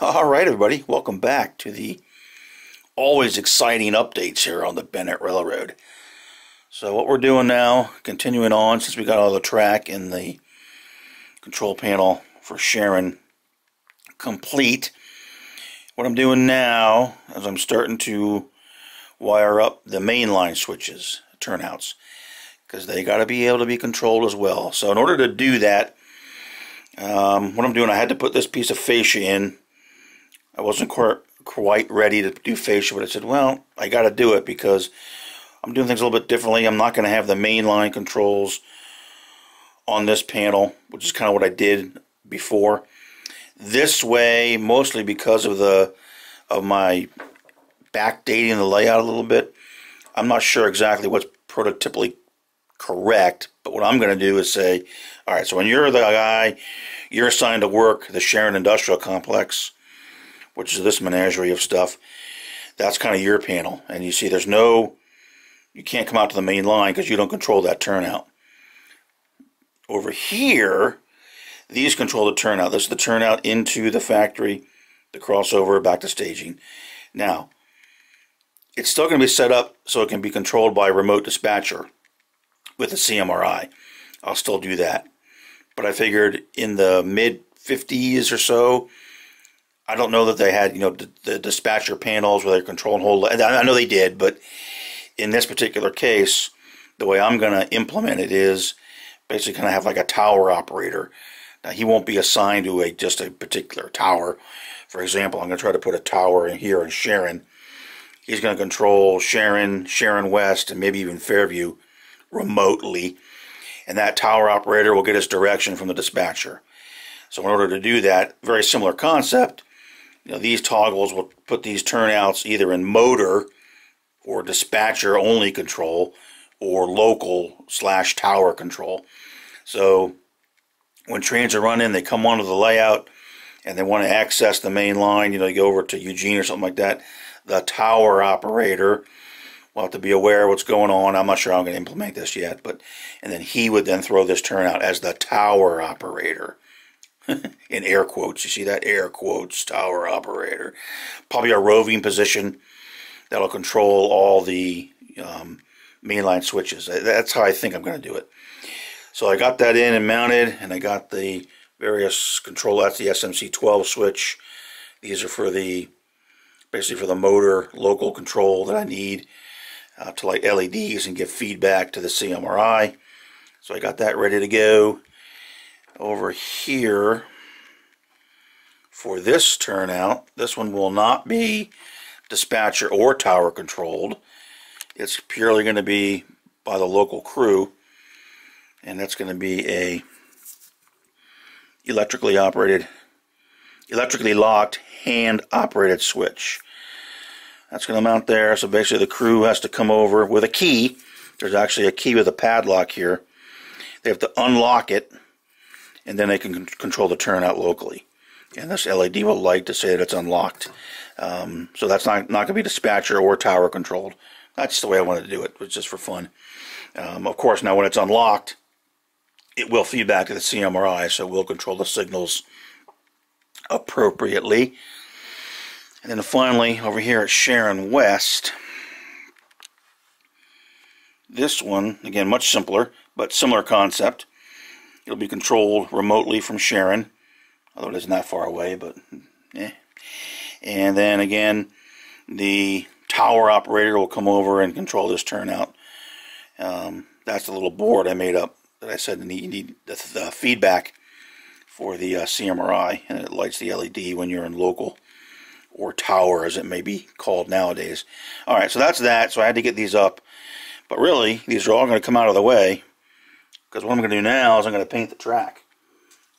Alright everybody, welcome back to the always exciting updates here on the Bennett Railroad. So what we're doing now, continuing on, since we got all the track and the control panel for Sharon complete, what I'm doing now is I'm starting to wire up the mainline switches, turnouts, because they got to be able to be controlled as well. So in order to do that, what I'm doing, I had to put this piece of fascia in. I wasn't quite ready to do fascia, but I said, well, I got to do it because I'm doing things a little bit differently. I'm not going to have the mainline controls on this panel, which is kind of what I did before. This way, mostly because of my backdating the layout a little bit, I'm not sure exactly what's prototypically correct, but what I'm going to do is say, all right, so when you're the guy, you're assigned to work the Sharon Industrial Complex, which is this menagerie of stuff. That's kind of your panel. And you see you can't come out to the main line because you don't control that turnout. Over here, these control the turnout. This is the turnout into the factory, the crossover, back to staging. Now, it's still going to be set up so it can be controlled by remote dispatcher with a CMRI. I'll still do that. But I figured in the mid-50s or so, I don't know that they had, the dispatcher panels where they control and hold. I know they did, but in this particular case, the way I'm going to implement it is basically kind of have like a tower operator. Now, he won't be assigned to just a particular tower. For example, I'm going to try to put a tower in here in Sharon. He's going to control Sharon, Sharon West, and maybe even Fairview remotely. And that tower operator will get his direction from the dispatcher. So in order to do that, very similar concept. These toggles will put these turnouts either in motor or dispatcher only control or local / tower control. So when trains are running, they come onto the layout and they want to access the main line, they go over to Eugene or something like that. The tower operator will have to be aware of what's going on. I'm not sure how I'm going to implement this yet, and then he would then throw this turnout as the tower operator. In air quotes, you see that? Air quotes, tower operator. Probably a roving position that'll control all the mainline switches. That's how I think I'm going to do it. So I got that in and mounted, and I got the various control. That's the SMC12 switch. These are basically for the motor local control that I need to light LEDs and give feedback to the CMRI. So I got that ready to go. Over here for this turnout, this one will not be dispatcher or tower controlled. It's purely going to be by the local crew, and that's going to be a electrically locked, hand operated switch. That's going to mount there. So basically the crew has to come over with a key. There's actually a key with a padlock here. They have to unlock it, and then they can control the turnout locally. And this LED will light to say that it's unlocked. So that's not going to be dispatcher or tower controlled. That's the way I wanted to do it. It's just for fun. Of course, now when it's unlocked, it will feed back to the CMRI, so we'll control the signals appropriately. And then finally, over here at Sharon West, this one, again, much simpler, but similar concept. It'll be controlled remotely from Sharon, although it isn't that far away, but And then again, the tower operator will come over and control this turnout. That's the little board I made up that I said you need the feedback for the CMRI, and it lights the LED when you're in local or tower, as it may be called nowadays. Alright, so that's that. So I had to get these up. But really, these are all going to come out of the way, because what I'm going to do now is I'm going to paint the track.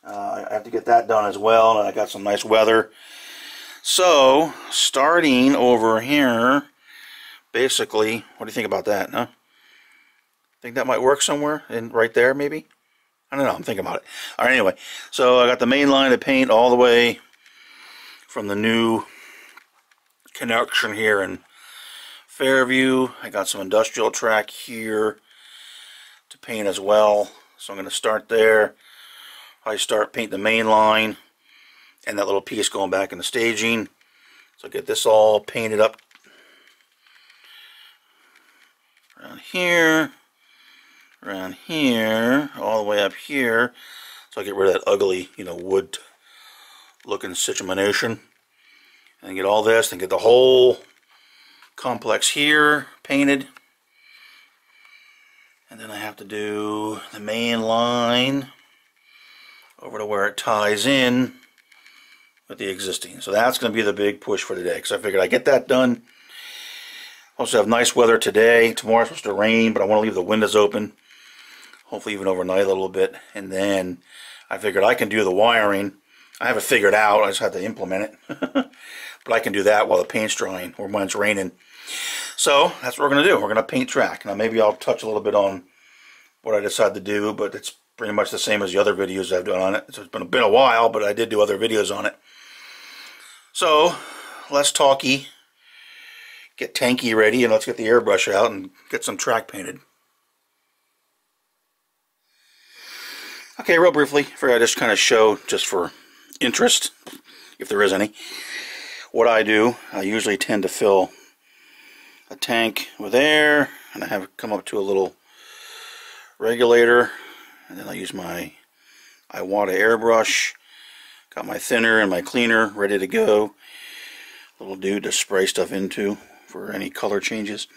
I have to get that done as well, and I got some nice weather. So, starting over here, basically, what do you think about that? No? Think that might work somewhere? Right there, maybe? I don't know, I'm thinking about it. Alright, anyway, so I got the main line to paint all the way from the new connection here in Fairview. I got some industrial track here to paint as well. So I'm going to start there. I start paint the main line, and that little piece going back in the staging. So get this all painted up around here, all the way up here. So I get rid of that ugly, wood looking situation. And get all this, and get the whole complex here painted. And then I have to do the main line over to where it ties in with the existing. So that's going to be the big push for today, because I figured I'd get that done. Also have nice weather today. Tomorrow's supposed to rain, but I want to leave the windows open. Hopefully even overnight a little bit. And then I figured I can do the wiring. I have it figured out. I just have to implement it. But I can do that while the paint's drying or when it's raining. So that's what we're going to do. We're going to paint track. Now maybe I'll touch a little bit on what I decide to do, but it's pretty much the same as the other videos I've done on it. So it's been a while, but I did do other videos on it. So less talky, get tanky ready, and let's get the airbrush out and get some track painted. Okay, real briefly, I just kind of show, just for interest, if there is any, what I do. I usually tend to fill a tank with air, and I have it come up to a little regulator, and then I use my Iwata airbrush. Got my thinner and my cleaner ready to go. Little dude to spray stuff into for any color changes.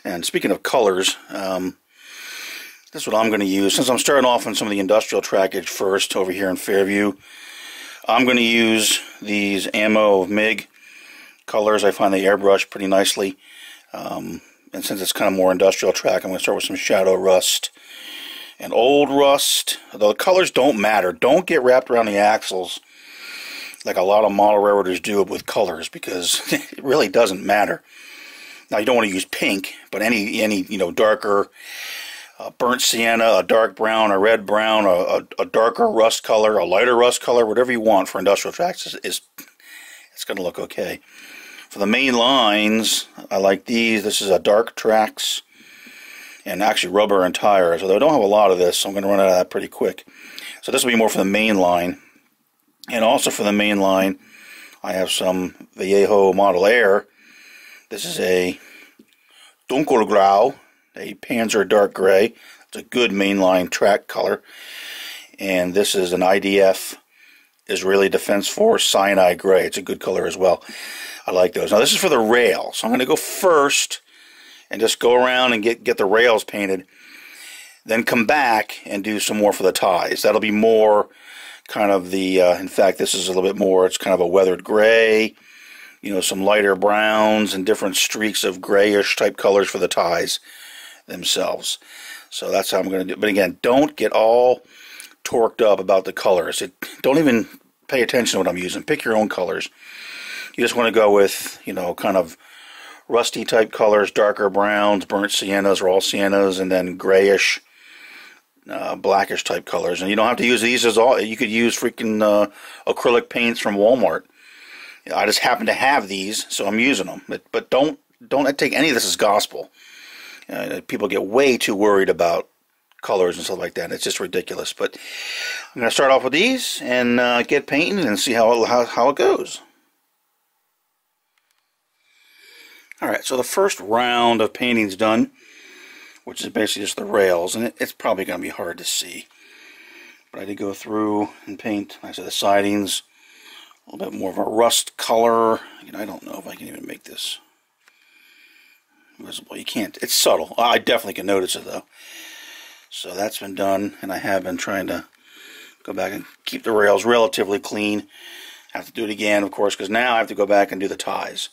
And speaking of colors, this is what I'm going to use. Since I'm starting off on some of the industrial trackage first over here in Fairview, I'm going to use these Ammo MIG colors. I find they airbrush pretty nicely. And since it's kind of more industrial track, I'm going to start with some Shadow Rust and Old Rust. Although the colors don't matter. Don't get wrapped around the axles like a lot of model railroaders do with colors, because it really doesn't matter. Now, you don't want to use pink, but any darker burnt sienna, a dark brown, a red brown, a darker rust color, a lighter rust color, whatever you want for industrial tracks it's going to look okay. For the main lines, I like these. This is a dark tracks, and actually rubber and tires. Although I don't have a lot of this, so I'm going to run out of that pretty quick. So this will be more for the main line. And also for the main line, I have some Vallejo Model Air. This is a Dunkelgrau, a Panzer dark gray. It's a good mainline track color. And this is an IDF Israeli Defense Force cyanide gray. It's a good color as well. I like those. Now this is for the rail, so I'm going to go first and just go around and get the rails painted. Then come back and do some more for the ties. That'll be more kind of the, in fact, this is a little bit more, it's kind of a weathered gray, some lighter browns and different streaks of grayish type colors for the ties themselves. So that's how I'm going to do it. But again, don't get all torqued up about the colors. Don't even pay attention to what I'm using. Pick your own colors. You just want to go with, kind of rusty type colors, darker browns, burnt siennas or all siennas, and then grayish, blackish type colors. And you don't have to use these as all. You could use freaking acrylic paints from Walmart. I just happen to have these, so I'm using them. But don't take any of this as gospel. People get way too worried about colors and stuff like that. It's just ridiculous. But I'm going to start off with these and get painting and see how it goes. Alright, so the first round of painting's done, which is basically just the rails, and it's probably going to be hard to see. But I did go through and paint, like I said, the sidings, a little bit more of a rust color. I don't know if I can even make this visible. You can't. It's subtle. I definitely can notice it, though. So that's been done, and I have been trying to go back and keep the rails relatively clean. I have to do it again, of course, because now I have to go back and do the ties.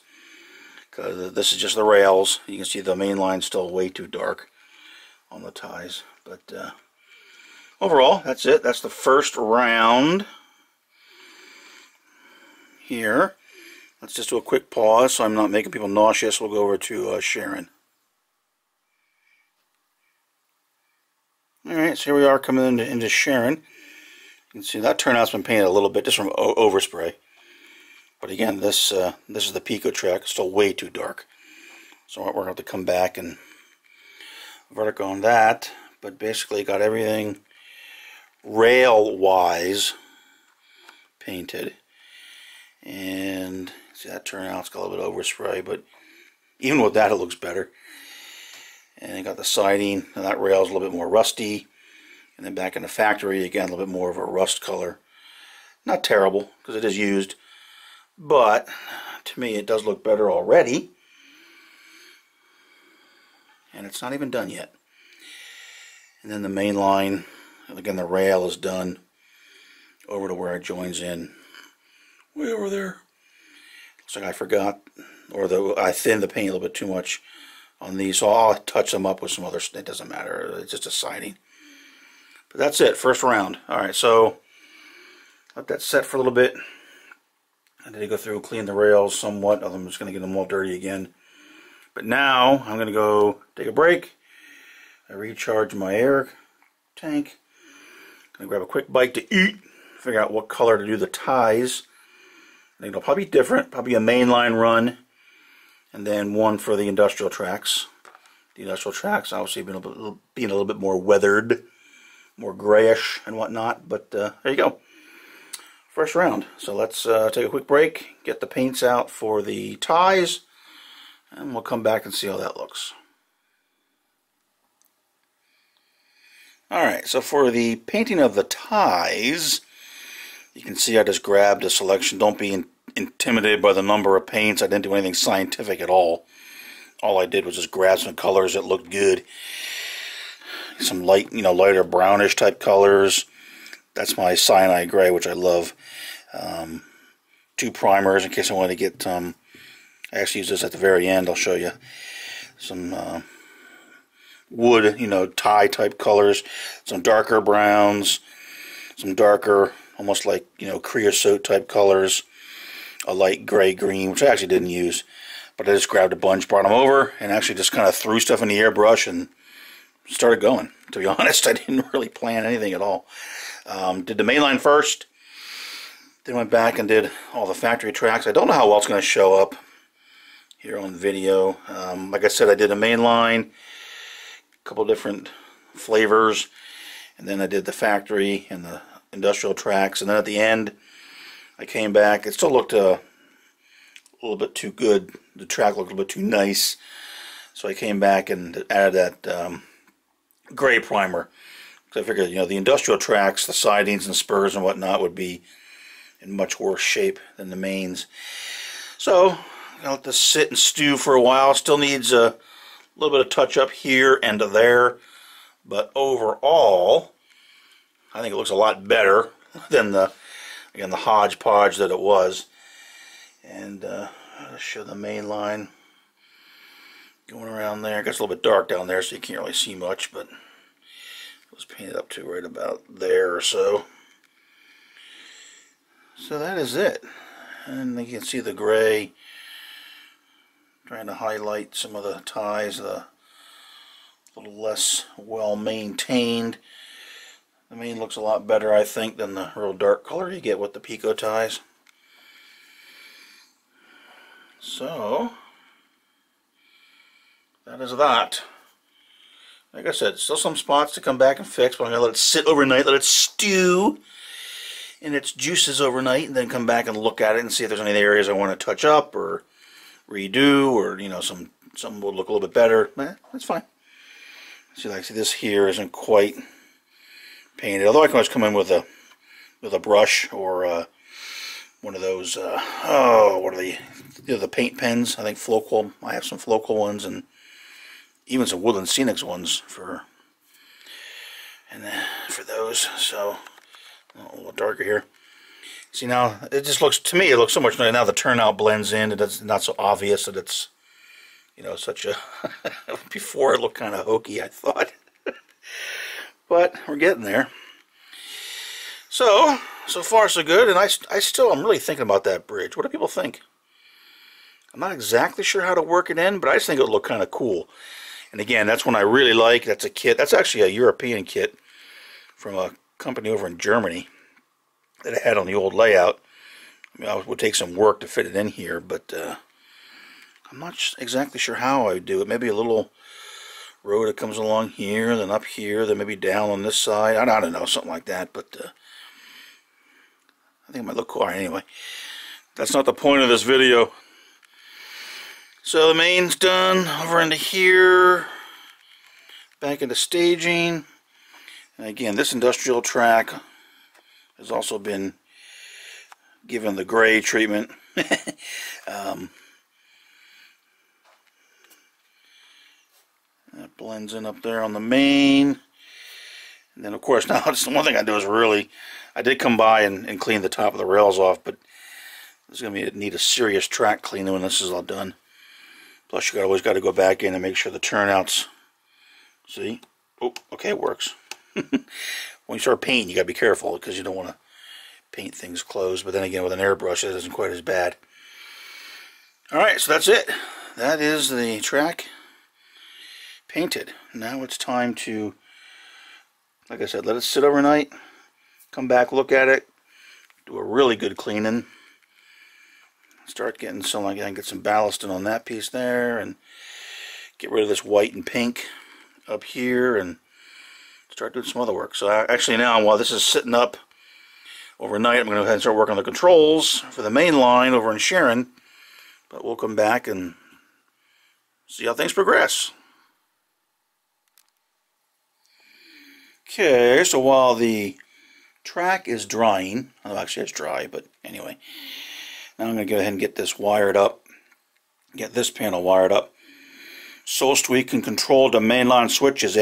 Because this is just the rails. You can see the main line's still way too dark on the ties. But overall, that's it. That's the first round here. Let's just do a quick pause so I'm not making people nauseous. We'll go over to Sharon. Alright, so here we are coming into Sharon. You can see that turnout's been painted a little bit just from overspray. But again, this is the Pico track. It's still way too dark. So we're going to have to come back and vertical on that. But basically got everything rail-wise painted. And see that turnout, it's got a little bit of overspray, but even with that it looks better. And you got the siding, and that rail's a little bit more rusty. And then back in the factory, again, a little bit more of a rust color. Not terrible, because it is used, but to me it does look better already. And it's not even done yet. And then the main line, again, the rail is done over to where it joins in. Way over there. Looks like I forgot, or I thinned the paint a little bit too much on these, so I'll touch them up with some other, it doesn't matter, it's just a siding. But that's it, first round. Alright, so let that set for a little bit. I need to go through and clean the rails somewhat, I'm just going to get them all dirty again. But now, I'm going to go take a break. I recharge my air tank. I'm going to grab a quick bite to eat, figure out what color to do the ties. I think it'll probably be different, probably a mainline run, and then one for the industrial tracks. The industrial tracks obviously being a little bit more weathered, more grayish and whatnot, but there you go. First round. So let's take a quick break, get the paints out for the ties, and we'll come back and see how that looks. Alright, so for the painting of the ties, you can see I just grabbed a selection. Don't be intimidated by the number of paints. I didn't do anything scientific at all. All I did was just grab some colors that looked good. Some light, lighter brownish type colors. That's my cyanide gray, which I love. 2 primers in case I want to get, I actually use this at the very end, I'll show you. Some wood, tie type colors. Some darker browns. Some darker, almost like, creosote type colors. A light gray green, which I actually didn't use. But I just grabbed a bunch, brought them over, and actually just kind of threw stuff in the airbrush and started going. To be honest, I didn't really plan anything at all. Did the mainline first, then went back and did all the factory tracks. I don't know how well it's going to show up here on video. Like I said, I did a mainline, a couple different flavors, and then I did the factory and the industrial tracks, and then at the end I came back. It still looked a little bit too good. The track looked a little bit too nice, so I came back and added that gray primer. Because I figured, the industrial tracks, the sidings and spurs and whatnot would be in much worse shape than the mains. So I'll let this sit and stew for a while. Still needs a little bit of touch up here and there, but overall I think it looks a lot better than the hodgepodge that it was. And I'll show the main line going around there. It gets a little bit dark down there, so you can't really see much, but it was painted up to right about there or so. So that is it. And you can see the gray, trying to highlight some of the ties, a little less well maintained. The main looks a lot better, I think, than the real dark color you get with the Pico ties. So that is that. Like I said, still some spots to come back and fix, but I'm going to let it sit overnight, let it stew in its juices overnight, and then come back and look at it and see if there's any areas I want to touch up or redo, or some will look a little bit better. That's fine. See, like this here isn't quite painted, although I can always come in with a brush or one of those what are they? The paint pens. I think Flocal. I have some Flocal ones and even some Woodland Scenics ones for those. So a little darker here. See, now it just looks, to me, it looks so much nicer. Now the turnout blends in. It's not so obvious that it's such a before it looked kind of hokey, I thought. But we're getting there. So far so good, and I'm really thinking about that bridge. What do people think? I'm not exactly sure how to work it in, but I just think it would look kind of cool. And again, that's one I really like. That's a kit. That's actually a European kit from a company over in Germany that I had on the old layout. I mean, it would take some work to fit it in here, but I'm not exactly sure how I would do it. Maybe a little road that comes along here, then up here, then maybe down on this side. I don't know, something like that. But I think it might look cool. All right, anyway, that's not the point of this video. So the main's done, over into here, back into staging. And again, this industrial track has also been given the gray treatment. That blends in up there on the main. And then of course now it's the one thing I do is I did come by and clean the top of the rails off, but it's going to need a serious track cleaning when this is all done. Plus you always got to go back in and make sure the turnouts, see? Oh, okay, it works. When you start painting, you got to be careful because you don't want to paint things closed, but then again with an airbrush it isn't quite as bad. Alright, so that's it. That is the track painted. Now it's time to, like I said, let it sit overnight, come back, look at it, do a really good cleaning, start getting some, like, I can get some ballasting on that piece there, and get rid of this white and pink up here, and start doing some other work. So actually now, while this is sitting up overnight, I'm going to go ahead and start working on the controls for the main line over in Sharon, but we'll come back and see how things progress. Okay, so while the track is drying, well, actually it's dry, but anyway, now I'm going to go ahead and get this wired up, get this panel wired up, so we can control the mainline switches,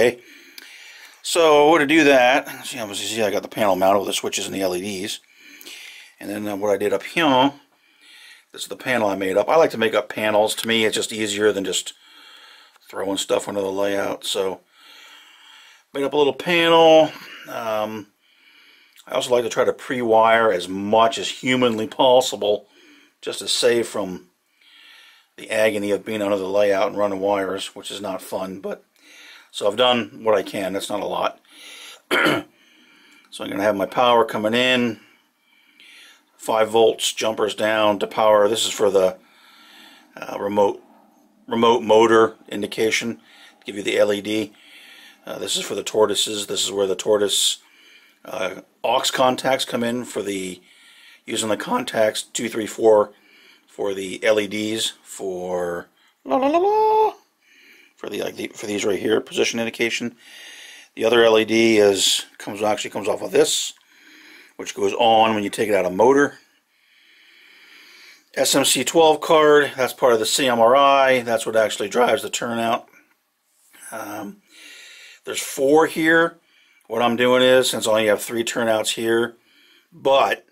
So to do that, obviously I got the panel mounted with the switches and the LEDs, and then what I did up here, this is the panel I made up. I like to make up panels. To me it's just easier than just throwing stuff into the layout. So made up a little panel. I also like to try to pre-wire as much as humanly possible, just to save from the agony of being under the layout and running wires, which is not fun. But so I've done what I can. That's not a lot. So I'm going to have my power coming in, 5 volts, jumpers down to power. This is for the remote motor indication, give you the LED. This is for the tortoises. This is where the tortoise aux contacts come in for the using the contacts 2, 3, 4 for the LEDs for for these right here, position indication. The other LED actually comes off of this, which goes on when you take it out of motor. SMC12 card, that's part of the CMRI. That's what actually drives the turnout. There's 4 here. What I'm doing is, since I only have 3 turnouts here, but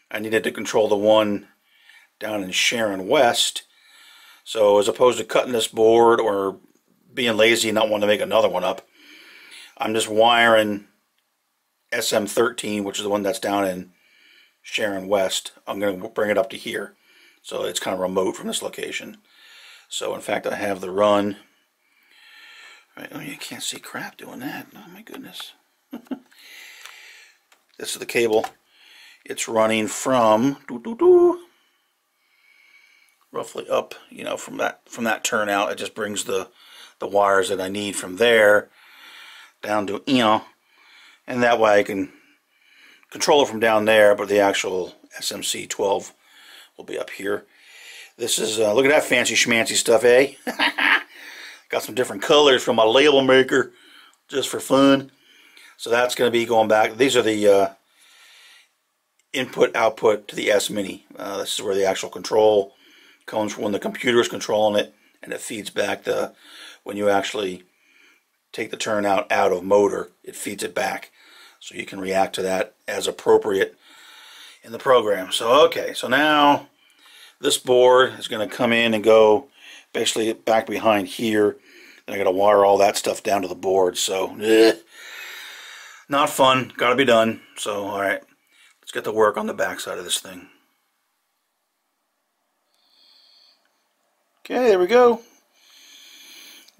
I needed to control the one down in Sharon West. So as opposed to cutting this board or being lazy and not wanting to make another one up, I'm just wiring SM13, which is the one that's down in Sharon West. I'm going to bring it up to here. So it's kind of remote from this location. So in fact I have the run. Right, oh, you can't see crap doing that. Oh my goodness. This is the cable. It's running from roughly up, from that turnout. It just brings the wires that I need from there down to and that way I can control it from down there, but the actual SMC12 will be up here. This is look at that fancy schmancy stuff, eh? Got some different colors from my label maker just for fun. So that's going to be going back. These are the input output to the S Mini. This is where the actual control comes from when the computer is controlling it, and it feeds back when you actually take the turnout out of motor, it feeds it back. So you can react to that as appropriate in the program. So okay, so now this board is going to come in and go basically back behind here. Then I got to wire all that stuff down to the board. So not fun. Got to be done. So all right, let's get to work on the back side of this thing. Okay, there we go.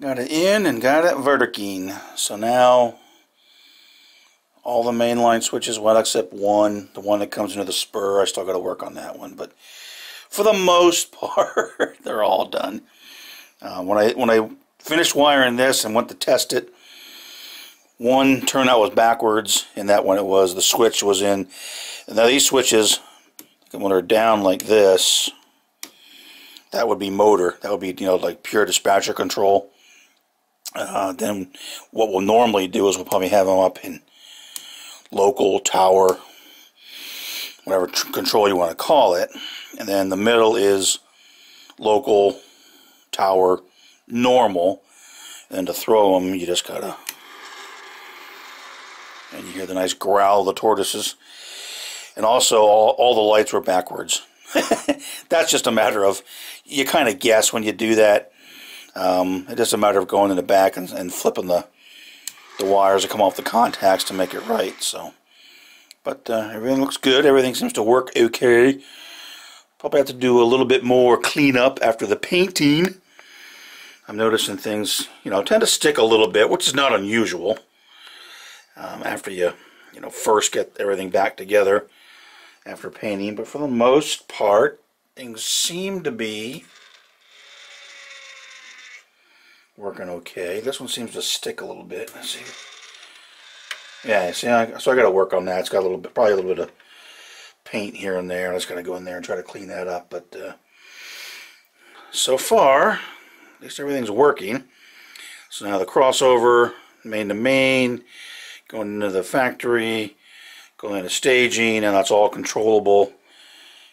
Got it in and got it verticking. So now all the mainline switches, well, except one, the one that comes into the spur. I still got to work on that one, but for the most part, they're all done. When I finished wiring this and went to test it, one turnout was backwards, and that one the switch was in. And now these switches, when they're down like this, that would be motor. That would be, you know, like pure dispatcher control. Then what we'll normally do is we'll probably have them up in local, tower, whatever control you want to call it. And then the middle is local, tower, normal. And to throw them, you just gotta, and you hear the nice growl of the tortoises. And also, all the lights were backwards. That's just a matter of, you kind of guess when you do that. It's just a matter of going in the back and flipping the wires that come off the contacts to make it right. So, but everything looks good. Everything seems to work okay. Probably have to do a little bit more cleanup after the painting. I'm noticing things, you know, tend to stick a little bit, which is not unusual. After you know, first get everything back together after painting, but for the most part, things seem to be working okay. This one seems to stick a little bit. Let's see. Yeah, see, so I got to work on that. It's got a little bit, probably a little bit of paint here and there. I'm just going to go in there and try to clean that up. But so far, at least everything's working. So now the crossover, main to main, going into the factory, going into staging, and that's all controllable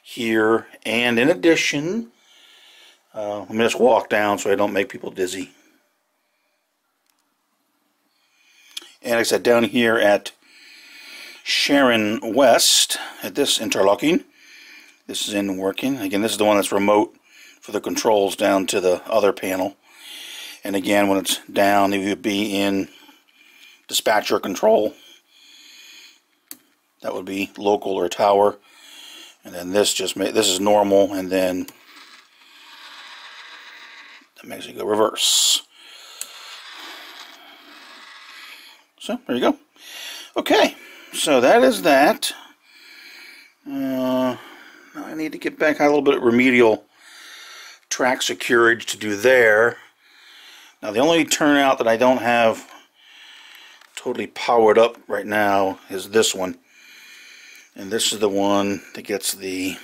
here. And in addition, let me just walk down so I don't make people dizzy. And like I said, down here at Sharon West, at this interlocking, this is in working. Again, this is the one that's remote for the controls down to the other panel. And again, when it's down, it would be in dispatcher control. That would be local or tower. And then this this is normal, and then that makes it go reverse. So there you go. Okay, so that is that. Now I need to get back. I had a little bit of remedial track security to do there. Now the only turnout that I don't have totally powered up right now is this one. And this is the one that gets the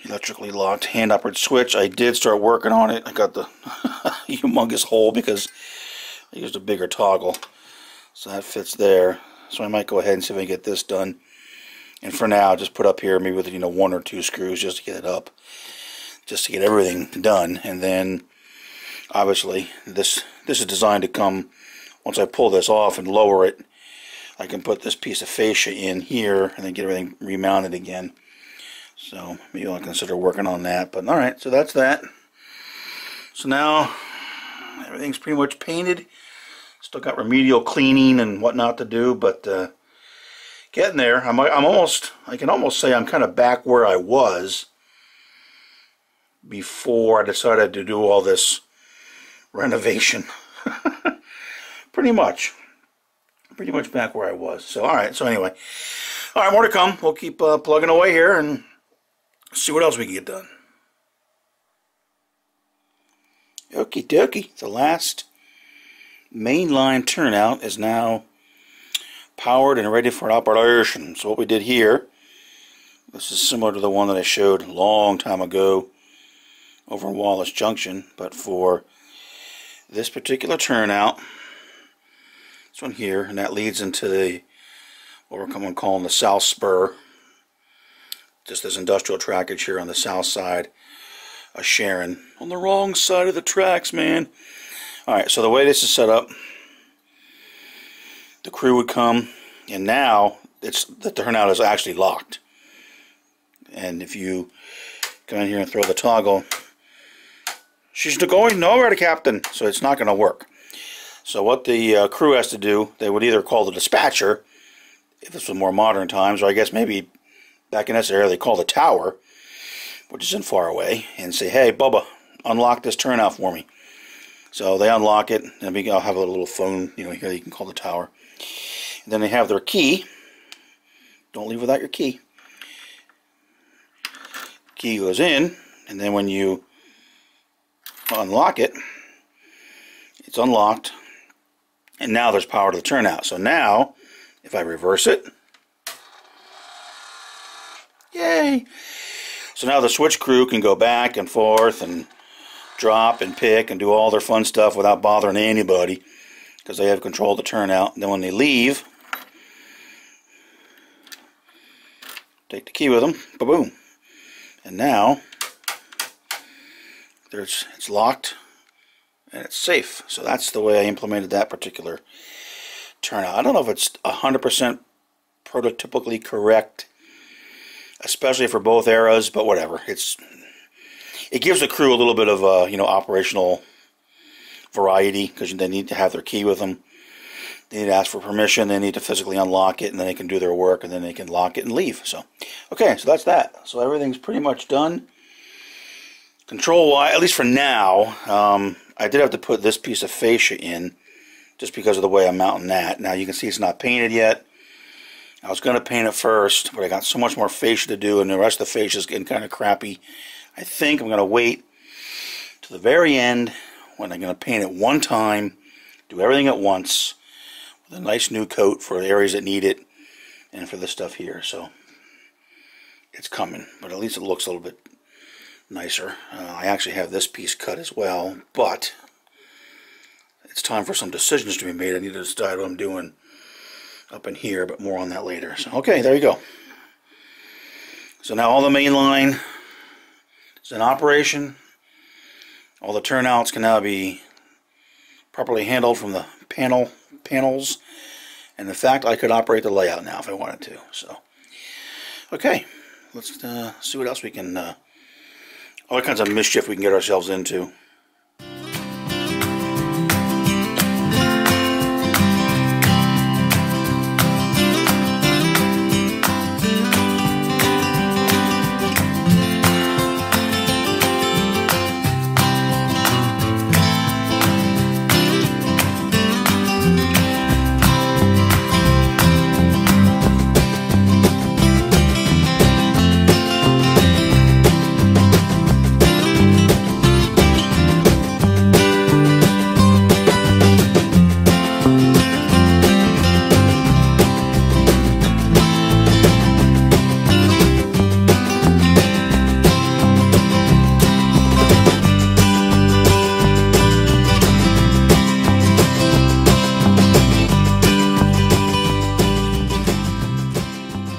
electrically locked hand operated switch. I did start working on it. I got the humongous hole because I used a bigger toggle. So that fits there. So I might go ahead and see if I can get this done. And for now, just put up here maybe with, you know, 1 or 2 screws just to get it up. Just to get everything done. And then obviously this is designed to come, once I pull this off and lower it, I can put this piece of fascia in here and then get everything remounted again. So maybe I'll consider working on that. But alright, so that's that. So now everything's pretty much painted. Still got remedial cleaning and whatnot to do, but getting there. I can almost say I'm kind of back where I was before I decided to do all this renovation. Pretty much back where I was. So alright, so anyway, alright, more to come. We'll keep plugging away here and see what else we can get done. Okie dokie, the last mainline turnout is now powered and ready for operation. So what we did here, this is similar to the one that I showed a long time ago over in Wallace Junction, but for this particular turnout, this one here, and that leads into the what we're calling the South Spur. Just this industrial trackage here on the south side of Sharon. On the wrong side of the tracks, man. Alright, so the way this is set up, the crew would come, and now the turnout is actually locked. And if you come in here and throw the toggle, she's going nowhere, Captain. So it's not going to work. So what the crew has to do, they would either call the dispatcher, if this was more modern times, or I guess maybe back in this area they call the tower, which isn't far away, and say, hey, Bubba, unlock this turnout for me. So they unlock it, and I'll have a little phone, you know, here you can call the tower. And then they have their key. Don't leave without your key. Key goes in, and then when you unlock it, it's unlocked, and now there's power to the turnout. So now, if I reverse it, Yay! So now the switch crew can go back and forth and drop and pick and do all their fun stuff without bothering anybody, because they have control of the turnout. And then when they leave, take the key with them, ba-boom. And now it's locked and it's safe. So that's the way I implemented that particular turnout. I don't know if it's 100% prototypically correct, especially for both eras, but whatever. It gives the crew a little bit of operational variety, because they need to have their key with them. They need to ask for permission. They need to physically unlock it, and then they can do their work, and then they can lock it and leave. So, okay, so that's that. So everything's pretty much done. Control-wise, at least for now, I did have to put this piece of fascia in, just because of the way I'm mounting that. Now you can see it's not painted yet. I was going to paint it first, but I got so much more fascia to do, and the rest of the fascia is getting kind of crappy. I think I'm going to wait to the very end, when I'm going to paint it one time, do everything at once, with a nice new coat for the areas that need it, and for this stuff here. So it's coming, but at least it looks a little bit nicer. I actually have this piece cut as well, but it's time for some decisions to be made. I need to decide what I'm doing up in here, but more on that later. So, okay, there you go. So now all the main line is in operation. All the turnouts can now be properly handled from the panels. And in fact, I could operate the layout now if I wanted to. So, okay, let's see what else we can, all kinds of mischief we can get ourselves into.